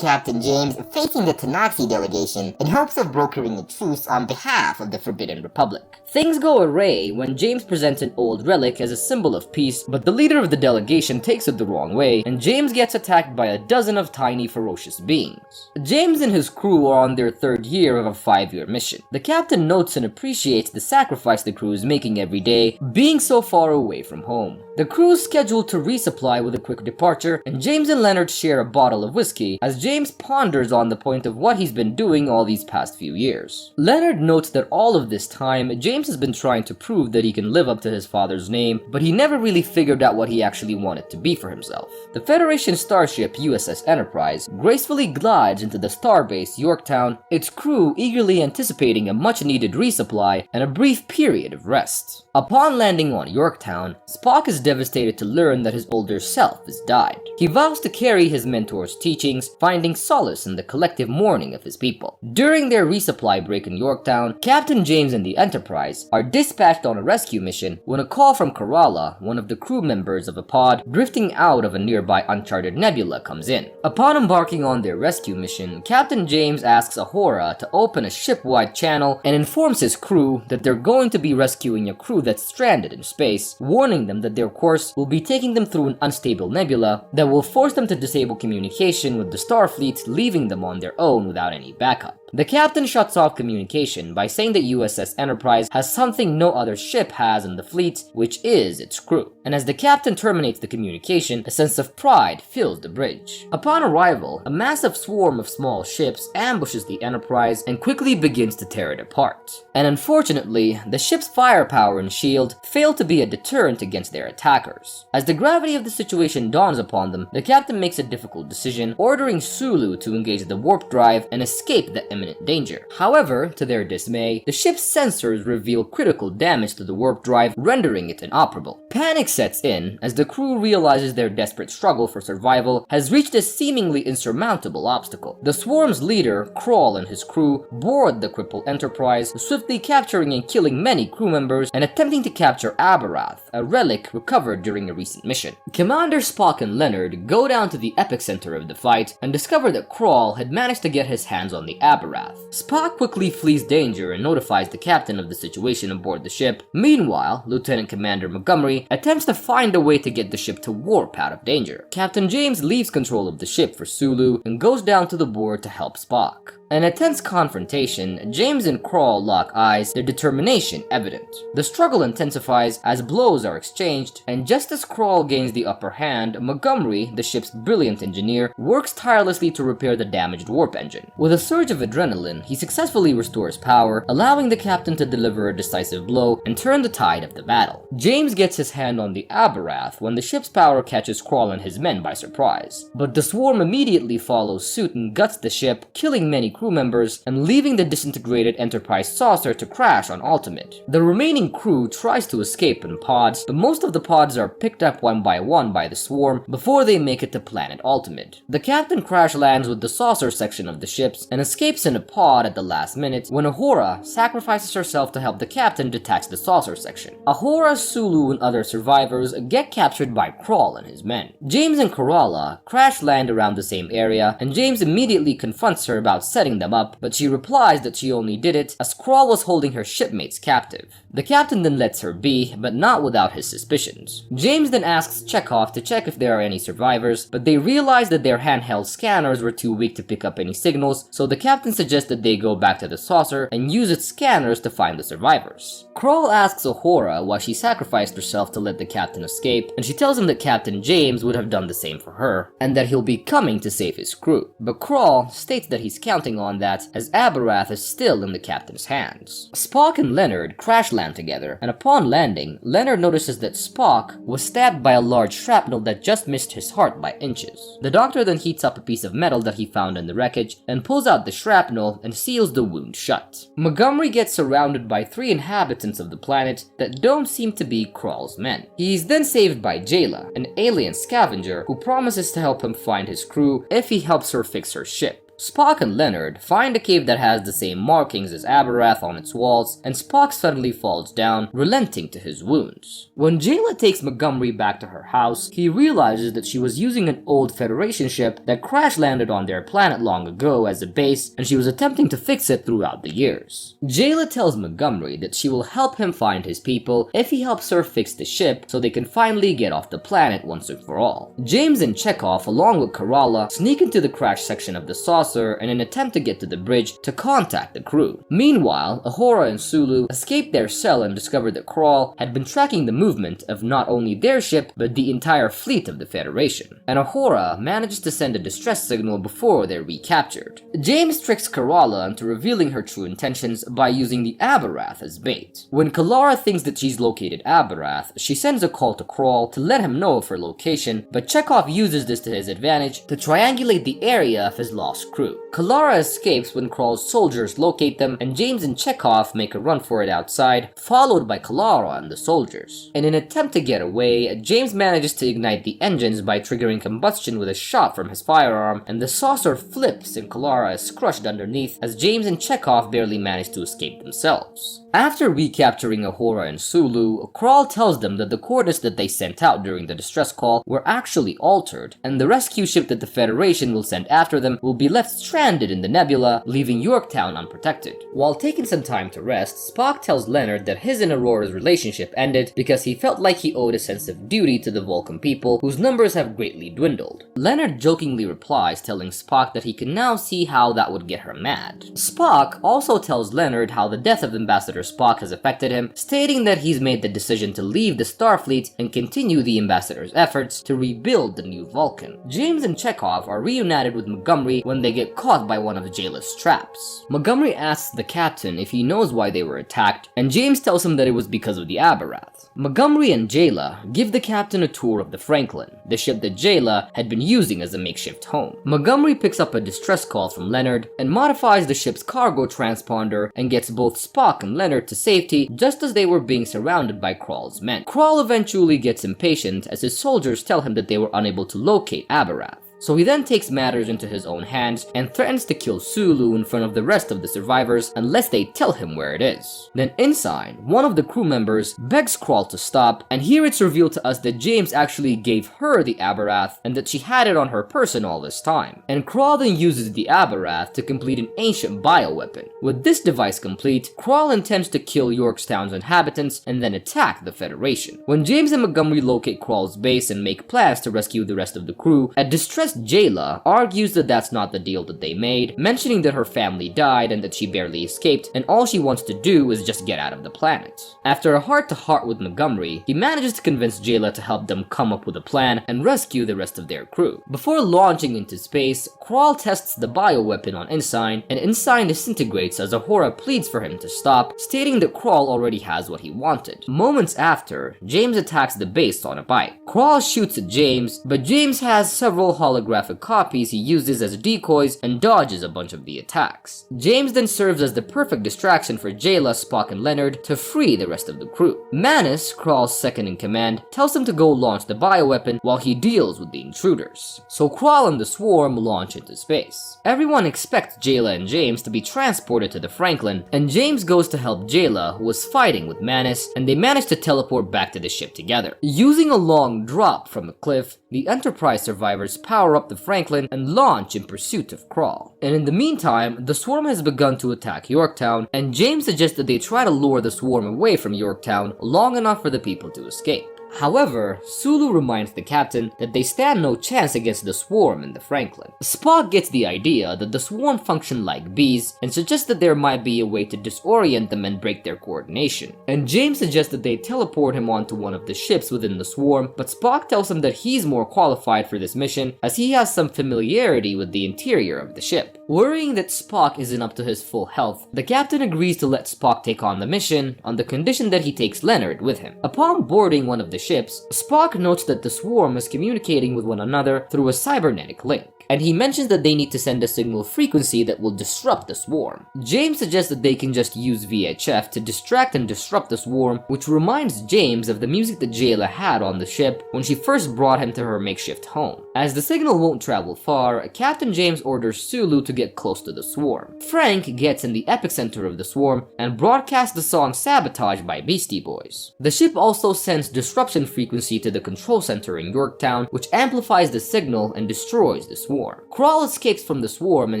Captain James facing the Tanaxi delegation in hopes of brokering a truce on behalf of the Forbidden Republic. Things go awry when James presents an old relic as a symbol of peace, but the leader of the delegation takes it the wrong way, and James gets attacked by a dozen of tiny ferocious beings. James and his crew are on their third year of a 5-year mission. The captain notes and appreciates the sacrifice the crew is making every day, being so far away from home. The crew is scheduled to resupply with a quick departure, and James and Leonard share a bottle of whiskey as James ponders on the point of what he's been doing all these past few years. Leonard notes that all of this time, James has been trying to prove that he can live up to his father's name, but he never really figured out what he actually wanted to be for himself. The Federation starship USS Enterprise gracefully glides into the starbase Yorktown, its crew eagerly anticipating a much-needed resupply and a brief period of rest. Upon landing on Yorktown, Spock is devastated to learn that his older self has died. He vows to carry his mentor's teachings, finding solace in the collective mourning of his people. During their resupply break in Yorktown, Captain James and the Enterprise are dispatched on a rescue mission when a call from Kerala, one of the crew members of a pod drifting out of a nearby uncharted nebula, comes in. Upon embarking on their rescue mission, Captain James asks Ahura to open a ship-wide channel and informs his crew that they're going to be rescuing a crew that's stranded in space, warning them that their course will be taking them through an unstable nebula that will force them to disable communication with the Starfleet, leaving them on their own without any backup. The captain shuts off communication by saying that USS Enterprise has something no other ship has in the fleet, which is its crew. And as the captain terminates the communication, a sense of pride fills the bridge. Upon arrival, a massive swarm of small ships ambushes the Enterprise and quickly begins to tear it apart. And unfortunately, the ship's firepower and shield fail to be a deterrent against their attackers. As the gravity of the situation dawns upon them, the captain makes a difficult decision, ordering Sulu to engage the warp drive and escape the imminent danger. However, to their dismay, the ship's sensors reveal critical damage to the warp drive, rendering it inoperable. Panic sets in as the crew realizes their desperate struggle for survival has reached a seemingly insurmountable obstacle. The swarm's leader, Krall, and his crew board the crippled Enterprise, swiftly capturing and killing many crew members and attempting to capture Abarath, a relic recovered during a recent mission. Commander Spock and Leonard go down to the epicenter of the fight and discover that Krall had managed to get his hands on the Abarath. Spock quickly flees danger and notifies the captain of the situation aboard the ship. Meanwhile, Lieutenant Commander Montgomery attempts to find a way to get the ship to warp out of danger. Captain James leaves control of the ship for Sulu and goes down to the board to help Spock. In a tense confrontation, James and Krall lock eyes, their determination evident. The struggle intensifies as blows are exchanged, and just as Krall gains the upper hand, Montgomery, the ship's brilliant engineer, works tirelessly to repair the damaged warp engine. With a surge of adrenaline, he successfully restores power, allowing the captain to deliver a decisive blow and turn the tide of the battle. James gets his hand on the Abarath when the ship's power catches Krall and his men by surprise. But the swarm immediately follows suit and guts the ship, killing many crew members and leaving the disintegrated Enterprise saucer to crash on Ultimate. The remaining crew tries to escape in pods, but most of the pods are picked up one by the swarm before they make it to planet Ultimate. The captain crash lands with the saucer section of the ships and escapes in a pod at the last minute when Ahura sacrifices herself to help the captain detach the saucer section. Ahura, Sulu, and other survivors get captured by Krall and his men. James and Kerala crash land around the same area, and James immediately confronts her about setting them up, but she replies that she only did it as Krall was holding her shipmates captive. The captain then lets her be, but not without his suspicions. James then asks Chekhov to check if there are any survivors, but they realize that their handheld scanners were too weak to pick up any signals, so the captain suggests that they go back to the saucer and use its scanners to find the survivors. Krall asks Ahura why she sacrificed herself to let the captain escape, and she tells him that Captain James would have done the same for her, and that he'll be coming to save his crew. But Krall states that he's counting on that, as Abarath is still in the captain's hands. Spock and Leonard crash land together, and upon landing, Leonard notices that Spock was stabbed by a large shrapnel that just missed his heart by inches. The doctor then heats up a piece of metal that he found in the wreckage and pulls out the shrapnel and seals the wound shut. Montgomery gets surrounded by 3 inhabitants of the planet that don't seem to be Krall's men. He is then saved by Jayla, an alien scavenger who promises to help him find his crew if he helps her fix her ship. Spock and Leonard find a cave that has the same markings as Abarath on its walls, and Spock suddenly falls down, relenting to his wounds. When Jayla takes Montgomery back to her house, he realizes that she was using an old Federation ship that crash-landed on their planet long ago as a base, and she was attempting to fix it throughout the years. Jayla tells Montgomery that she will help him find his people if he helps her fix the ship so they can finally get off the planet once and for all. James and Chekhov, along with Kerala, sneak into the crash section of the saucer in an attempt to get to the bridge to contact the crew. Meanwhile, Uhura and Sulu escape their cell and discover that Krall had been tracking the movement of not only their ship but the entire fleet of the Federation, and Uhura manages to send a distress signal before they're recaptured. James tricks Kerala into revealing her true intentions by using the Abarath as bait. When Kalara thinks that she's located Abarath, she sends a call to Krall to let him know of her location, but Chekhov uses this to his advantage to triangulate the area of his lost crew. Kalara escapes when Krall's soldiers locate them, and James and Chekhov make a run for it outside, followed by Kalara and the soldiers. In an attempt to get away, James manages to ignite the engines by triggering combustion with a shot from his firearm, and the saucer flips and Kalara is crushed underneath as James and Chekhov barely manage to escape themselves. After recapturing Uhura and Sulu, Krall tells them that the coordinates that they sent out during the distress call were actually altered, and the rescue ship that the Federation will send after them will be left stranded in the nebula, leaving Yorktown unprotected. While taking some time to rest, Spock tells Leonard that his and Aurora's relationship ended because he felt like he owed a sense of duty to the Vulcan people, whose numbers have greatly dwindled. Leonard jokingly replies, telling Spock that he can now see how that would get her mad. Spock also tells Leonard how the death of Ambassador Spock has affected him, stating that he's made the decision to leave the Starfleet and continue the Ambassador's efforts to rebuild the new Vulcan. James and Chekhov are reunited with Montgomery when they get caught by one of Jayla's traps. Montgomery asks the captain if he knows why they were attacked, and James tells him that it was because of the Abarath. Montgomery and Jayla give the captain a tour of the Franklin, the ship that Jayla had been using as a makeshift home. Montgomery picks up a distress call from Leonard and modifies the ship's cargo transponder and gets both Spock and Leonard to safety just as they were being surrounded by Krall's men. Krall eventually gets impatient as his soldiers tell him that they were unable to locate Abarath. So he then takes matters into his own hands and threatens to kill Sulu in front of the rest of the survivors unless they tell him where it is. Then inside, one of the crew members begs Krall to stop, and here it's revealed to us that James actually gave her the Abarath and that she had it on her person all this time. And Krall then uses the Abarath to complete an ancient bioweapon. With this device complete, Krall intends to kill Yorktown's inhabitants and then attack the Federation. When James and Montgomery locate Krall's base and make plans to rescue the rest of the crew, a distressed Jayla argues that that's not the deal that they made, mentioning that her family died and that she barely escaped, and all she wants to do is just get out of the planet. After a heart-to-heart with Montgomery, he manages to convince Jayla to help them come up with a plan and rescue the rest of their crew. Before launching into space, Krall tests the bioweapon on Ensign, and Ensign disintegrates as Uhura pleads for him to stop, stating that Krall already has what he wanted. Moments after, James attacks the base on a bike. Krall shoots at James, but James has several holographic copies he uses as decoys and dodges a bunch of the attacks. James then serves as the perfect distraction for Jayla, Spock, and Leonard to free the rest of the crew. Manus, Krall's second in command, tells him to go launch the bioweapon while he deals with the intruders. So Krall and the Swarm launch into space. Everyone expects Jayla and James to be transported to the Franklin, and James goes to help Jayla, who was fighting with Manus, and they manage to teleport back to the ship together. Using a long drop from a cliff, the Enterprise survivors power up the Franklin and launch in pursuit of Krall. And in the meantime, the Swarm has begun to attack Yorktown, and James suggests that they try to lure the Swarm away from Yorktown long enough for the people to escape. However, Sulu reminds the captain that they stand no chance against the Swarm in the Franklin. Spock gets the idea that the Swarm function like bees and suggests that there might be a way to disorient them and break their coordination. And James suggests that they teleport him onto one of the ships within the Swarm, but Spock tells him that he's more qualified for this mission as he has some familiarity with the interior of the ship. Worrying that Spock isn't up to his full health, the captain agrees to let Spock take on the mission on the condition that he takes Leonard with him. Upon boarding one of the ships, Spock notes that the swarm is communicating with one another through a cybernetic link, and he mentions that they need to send a signal frequency that will disrupt the swarm. James suggests that they can just use VHF to distract and disrupt the swarm, which reminds James of the music that Jayla had on the ship when she first brought him to her makeshift home. As the signal won't travel far, Captain James orders Sulu to get close to the swarm. Frank gets in the epicenter of the swarm and broadcasts the song Sabotage by Beastie Boys. The ship also sends disruption frequency to the control center in Yorktown, which amplifies the signal and destroys the swarm. Krall escapes from the swarm and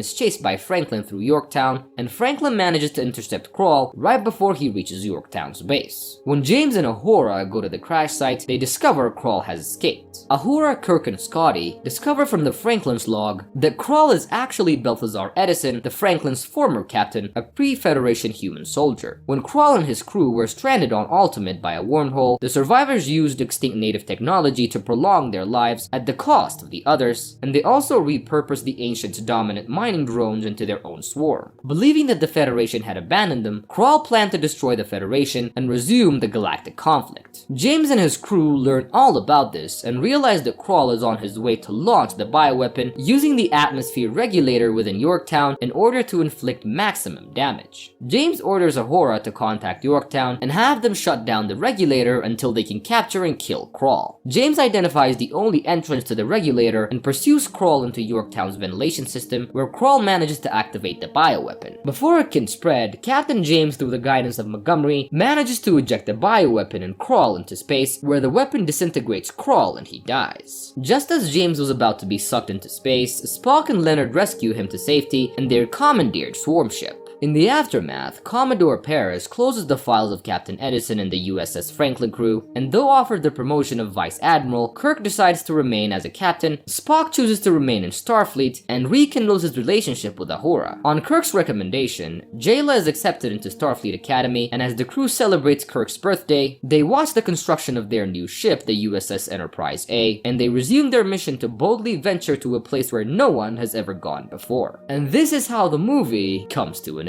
is chased by Franklin through Yorktown, and Franklin manages to intercept Krall right before he reaches Yorktown's base. When James and Uhura go to the crash site, they discover Krall has escaped. Uhura, Kirk, and Scotty discover from the Franklin's log that Krall is actually Balthazar Edison, the Franklin's former captain, a pre-Federation human soldier. When Krall and his crew were stranded on Ultimate by a wormhole, the survivors used extinct native technology to prolong their lives at the cost of the others, and they also repurposed the Ancients' dominant mining drones into their own swarm. Believing that the Federation had abandoned them, Krall planned to destroy the Federation and resume the galactic conflict. James and his crew learn all about this and realize that Krall is on his way to launch the bioweapon using the atmosphere regulator within Yorktown in order to inflict maximum damage. James orders Uhura to contact Yorktown and have them shut down the regulator until they can capture and kill Krall. James identifies the only entrance to the regulator and pursues Krall into Yorktown's ventilation system, where Krall manages to activate the bioweapon. Before it can spread, Captain James, through the guidance of Montgomery, manages to eject the bioweapon and Krall into space, where the weapon disintegrates Krall and he dies. Just as James was about to be sucked into space, Spock and Leonard rescue him to safety in their commandeered swarm ship. In the aftermath, Commodore Paris closes the files of Captain Edison and the USS Franklin crew, and though offered the promotion of Vice Admiral, Kirk decides to remain as a captain. Spock chooses to remain in Starfleet and rekindles his relationship with Uhura. On Kirk's recommendation, Jayla is accepted into Starfleet Academy, and as the crew celebrates Kirk's birthday, they watch the construction of their new ship, the USS Enterprise A, and they resume their mission to boldly venture to a place where no one has ever gone before. And this is how the movie comes to an end.